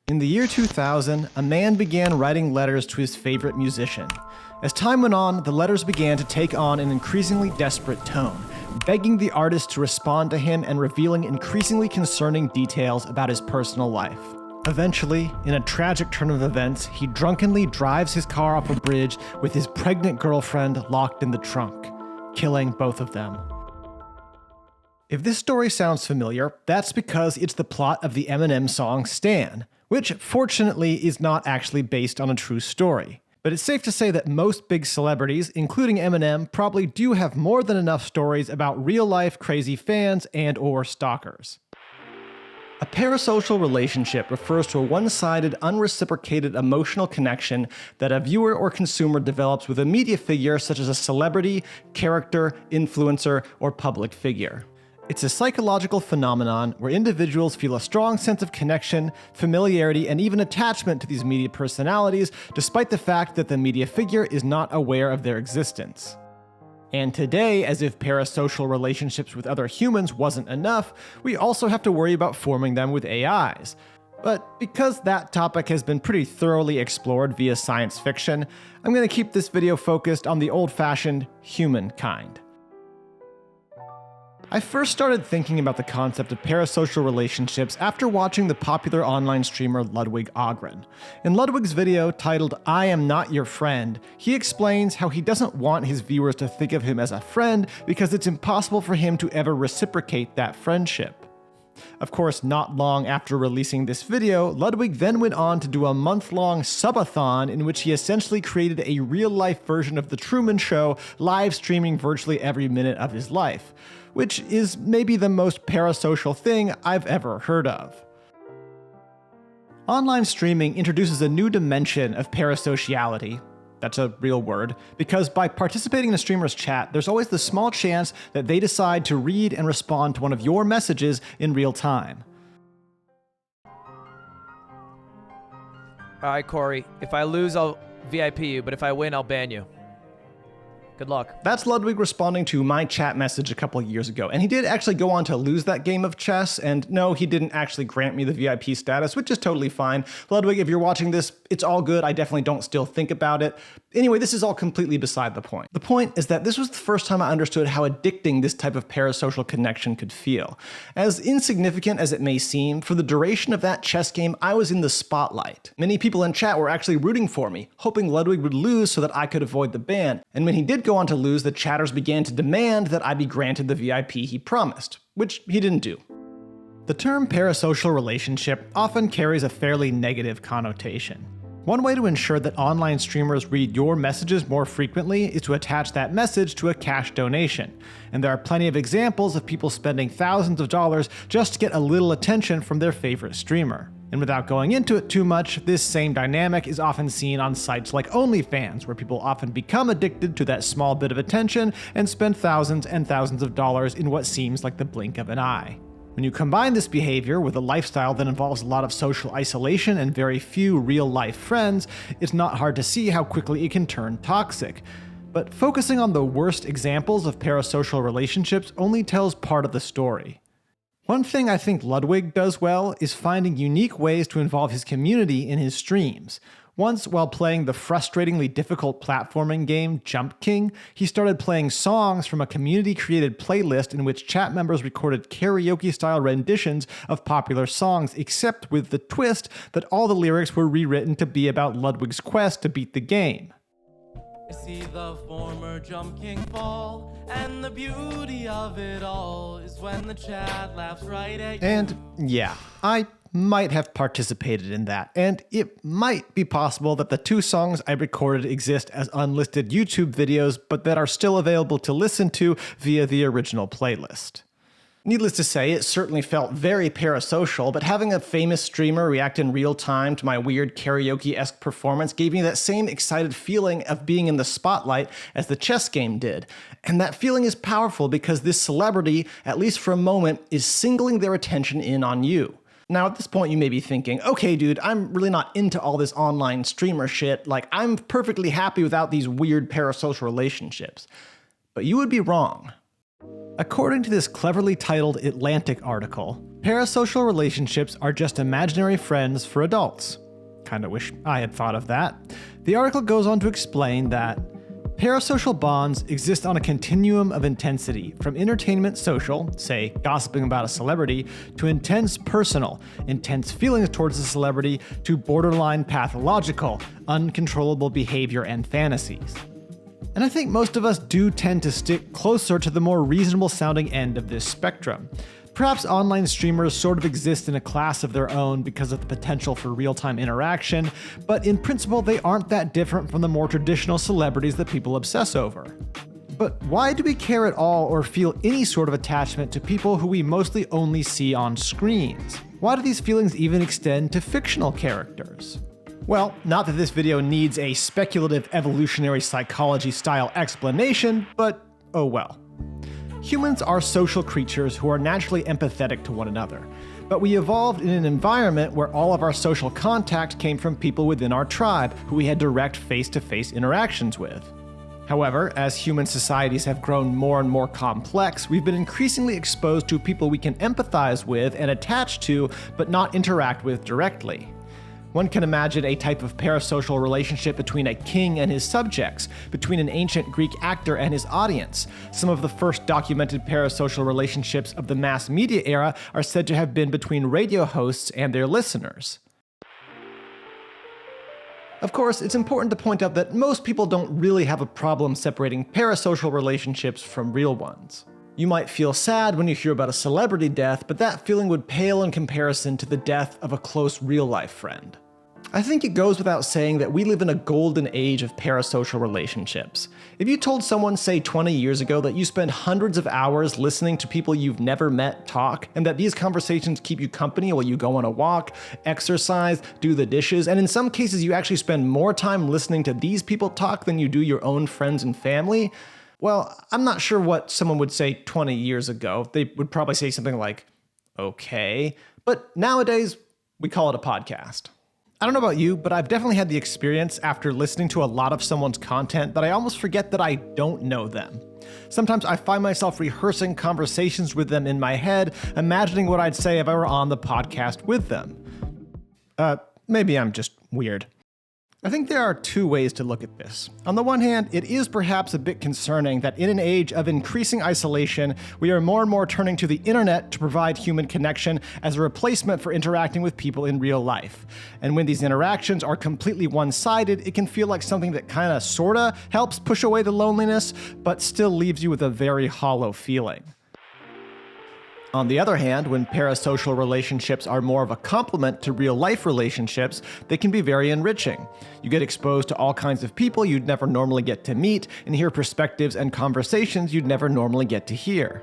In the year 2000, a man began writing letters to his favorite musician. As time went on, the letters began to take on an increasingly desperate tone, begging the artist to respond to him and revealing increasingly concerning details about his personal life. Eventually, in a tragic turn of events, he drunkenly drives his car off a bridge with his pregnant girlfriend locked in the trunk, killing both of them. If this story sounds familiar, that's because it's the plot of the Eminem song Stan, which fortunately is not actually based on a true story. But it's safe to say that most big celebrities, including Eminem, probably do have more than enough stories about real-life crazy fans and/or stalkers. A parasocial relationship refers to a one-sided, unreciprocated emotional connection that a viewer or consumer develops with a media figure such as a celebrity, character, influencer, or public figure. It's a psychological phenomenon where individuals feel a strong sense of connection, familiarity, and even attachment to these media personalities, despite the fact that the media figure is not aware of their existence. And today, as if parasocial relationships with other humans wasn't enough, we also have to worry about forming them with AIs. But because that topic has been pretty thoroughly explored via science fiction, I'm going to keep this video focused on the old-fashioned humankind. I first started thinking about the concept of parasocial relationships after watching the popular online streamer Ludwig Ogren. In Ludwig's video titled "I Am Not Your Friend," he explains how he doesn't want his viewers to think of him as a friend because it's impossible for him to ever reciprocate that friendship. Of course, not long after releasing this video, Ludwig then went on to do a month-long subathon in which he essentially created a real-life version of The Truman Show, live streaming virtually every minute of his life, which is maybe the most parasocial thing I've ever heard of. Online streaming introduces a new dimension of parasociality. That's a real word, because by participating in a streamer's chat, there's always the small chance that they decide to read and respond to one of your messages in real time. Alright, Corey, if I lose, I'll VIP you, but if I win, I'll ban you. Good luck. That's Ludwig responding to my chat message a couple of years ago, and he did actually go on to lose that game of chess, and no, he didn't actually grant me the VIP status, which is totally fine. Ludwig, if you're watching this, it's all good. I definitely don't still think about it. Anyway, this is all completely beside the point. The point is that this was the first time I understood how addicting this type of parasocial connection could feel. As insignificant as it may seem, for the duration of that chess game, I was in the spotlight. Many people in chat were actually rooting for me, hoping Ludwig would lose so that I could avoid the ban. And when he did go on to lose, the chatters began to demand that I be granted the VIP he promised, which he didn't do. The term parasocial relationship often carries a fairly negative connotation. One way to ensure that online streamers read your messages more frequently is to attach that message to a cash donation. And there are plenty of examples of people spending thousands of dollars just to get a little attention from their favorite streamer. And without going into it too much, this same dynamic is often seen on sites like OnlyFans, where people often become addicted to that small bit of attention and spend thousands and thousands of dollars in what seems like the blink of an eye. When you combine this behavior with a lifestyle that involves a lot of social isolation and very few real-life friends, it's not hard to see how quickly it can turn toxic. But focusing on the worst examples of parasocial relationships only tells part of the story. One thing I think Ludwig does well is finding unique ways to involve his community in his streams. Once, while playing the frustratingly difficult platforming game Jump King, he started playing songs from a community-created playlist in which chat members recorded karaoke-style renditions of popular songs, except with the twist that all the lyrics were rewritten to be about Ludwig's quest to beat the game. See the former Jump King fall, and the beauty of it all is when the chat laughs right at you. And yeah, I might have participated in that, and it might be possible that the two songs I recorded exist as unlisted YouTube videos, but that are still available to listen to via the original playlist. Needless to say, it certainly felt very parasocial, but having a famous streamer react in real time to my weird karaoke-esque performance gave me that same excited feeling of being in the spotlight as the chess game did. And that feeling is powerful because this celebrity, at least for a moment, is singling their attention in on you. Now, at this point, you may be thinking, okay, dude, I'm really not into all this online streamer shit. Like, I'm perfectly happy without these weird parasocial relationships. But you would be wrong. According to this cleverly titled Atlantic article, parasocial relationships are just imaginary friends for adults. Kinda wish I had thought of that. The article goes on to explain that parasocial bonds exist on a continuum of intensity, from entertainment social, say gossiping about a celebrity, to intense personal, intense feelings towards the celebrity, to borderline pathological, uncontrollable behavior and fantasies. And I think most of us do tend to stick closer to the more reasonable sounding end of this spectrum. Perhaps online streamers sort of exist in a class of their own because of the potential for real-time interaction, but in principle they aren't that different from the more traditional celebrities that people obsess over. But why do we care at all or feel any sort of attachment to people who we mostly only see on screens? Why do these feelings even extend to fictional characters? Well, not that this video needs a speculative evolutionary psychology style explanation, but oh well. Humans are social creatures who are naturally empathetic to one another, but we evolved in an environment where all of our social contact came from people within our tribe who we had direct face-to-face interactions with. However, as human societies have grown more and more complex, we've been increasingly exposed to people we can empathize with and attach to, but not interact with directly. One can imagine a type of parasocial relationship between a king and his subjects, between an ancient Greek actor and his audience. Some of the first documented parasocial relationships of the mass media era are said to have been between radio hosts and their listeners. Of course, it's important to point out that most people don't really have a problem separating parasocial relationships from real ones. You might feel sad when you hear about a celebrity death, but that feeling would pale in comparison to the death of a close real-life friend. I think it goes without saying that we live in a golden age of parasocial relationships. If you told someone, say 20 years ago, that you spend hundreds of hours listening to people you've never met talk, and that these conversations keep you company while you go on a walk, exercise, do the dishes, and in some cases you actually spend more time listening to these people talk than you do your own friends and family, well, I'm not sure what someone would say 20 years ago. They would probably say something like, okay, but nowadays we call it a podcast. I don't know about you, but I've definitely had the experience after listening to a lot of someone's content that I almost forget that I don't know them. Sometimes I find myself rehearsing conversations with them in my head, imagining what I'd say if I were on the podcast with them. Maybe I'm just weird. I think there are two ways to look at this. On the one hand, it is perhaps a bit concerning that in an age of increasing isolation, we are more and more turning to the internet to provide human connection as a replacement for interacting with people in real life. And when these interactions are completely one-sided, it can feel like something that kinda sorta helps push away the loneliness, but still leaves you with a very hollow feeling. On the other hand, when parasocial relationships are more of a complement to real-life relationships, they can be very enriching. You get exposed to all kinds of people you'd never normally get to meet, and hear perspectives and conversations you'd never normally get to hear.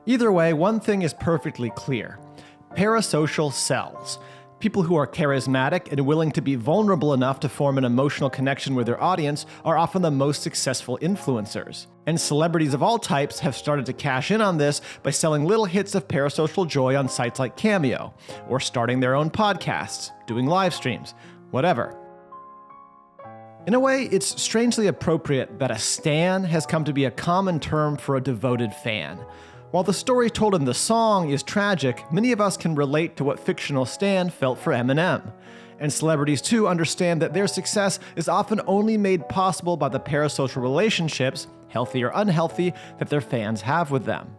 Either way, one thing is perfectly clear. Parasocial sells. People who are charismatic and willing to be vulnerable enough to form an emotional connection with their audience are often the most successful influencers. And celebrities of all types have started to cash in on this by selling little hits of parasocial joy on sites like Cameo, or starting their own podcasts, doing live streams, whatever. In a way, it's strangely appropriate that a stan has come to be a common term for a devoted fan. While the story told in the song is tragic, many of us can relate to what fictional Stan felt for Eminem. And celebrities too understand that their success is often only made possible by the parasocial relationships, healthy or unhealthy, that their fans have with them.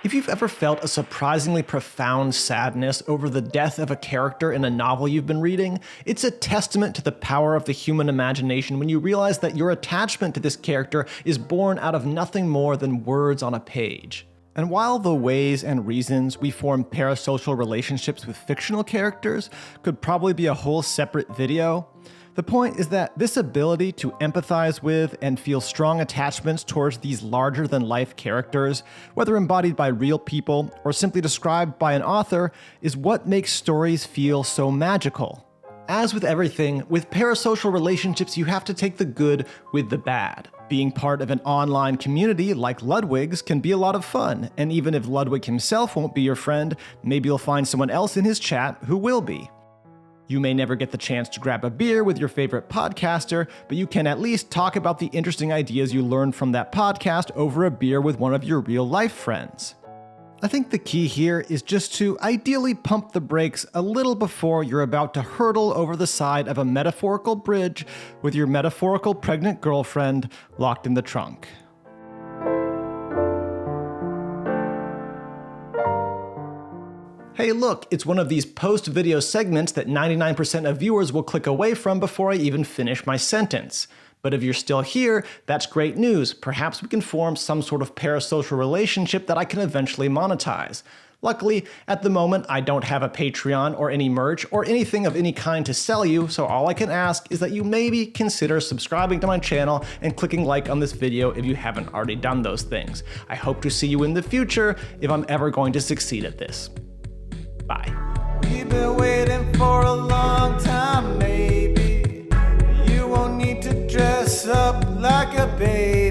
If you've ever felt a surprisingly profound sadness over the death of a character in a novel you've been reading, it's a testament to the power of the human imagination when you realize that your attachment to this character is born out of nothing more than words on a page. And while the ways and reasons we form parasocial relationships with fictional characters could probably be a whole separate video, the point is that this ability to empathize with and feel strong attachments towards these larger-than-life characters, whether embodied by real people or simply described by an author, is what makes stories feel so magical. As with everything, with parasocial relationships you have to take the good with the bad. Being part of an online community like Ludwig's can be a lot of fun, and even if Ludwig himself won't be your friend, maybe you'll find someone else in his chat who will be. You may never get the chance to grab a beer with your favorite podcaster, but you can at least talk about the interesting ideas you learned from that podcast over a beer with one of your real-life friends. I think the key here is just to ideally pump the brakes a little before you're about to hurtle over the side of a metaphorical bridge with your metaphorical pregnant girlfriend locked in the trunk. Hey look, it's one of these post-video segments that 99% of viewers will click away from before I even finish my sentence. But if you're still here, that's great news. Perhaps we can form some sort of parasocial relationship that I can eventually monetize. Luckily, at the moment, I don't have a Patreon or any merch or anything of any kind to sell you, so all I can ask is that you maybe consider subscribing to my channel and clicking like on this video if you haven't already done those things. I hope to see you in the future if I'm ever going to succeed at this. Bye. We've been waiting for a long time, maybe. You won't need to dress up like a baby.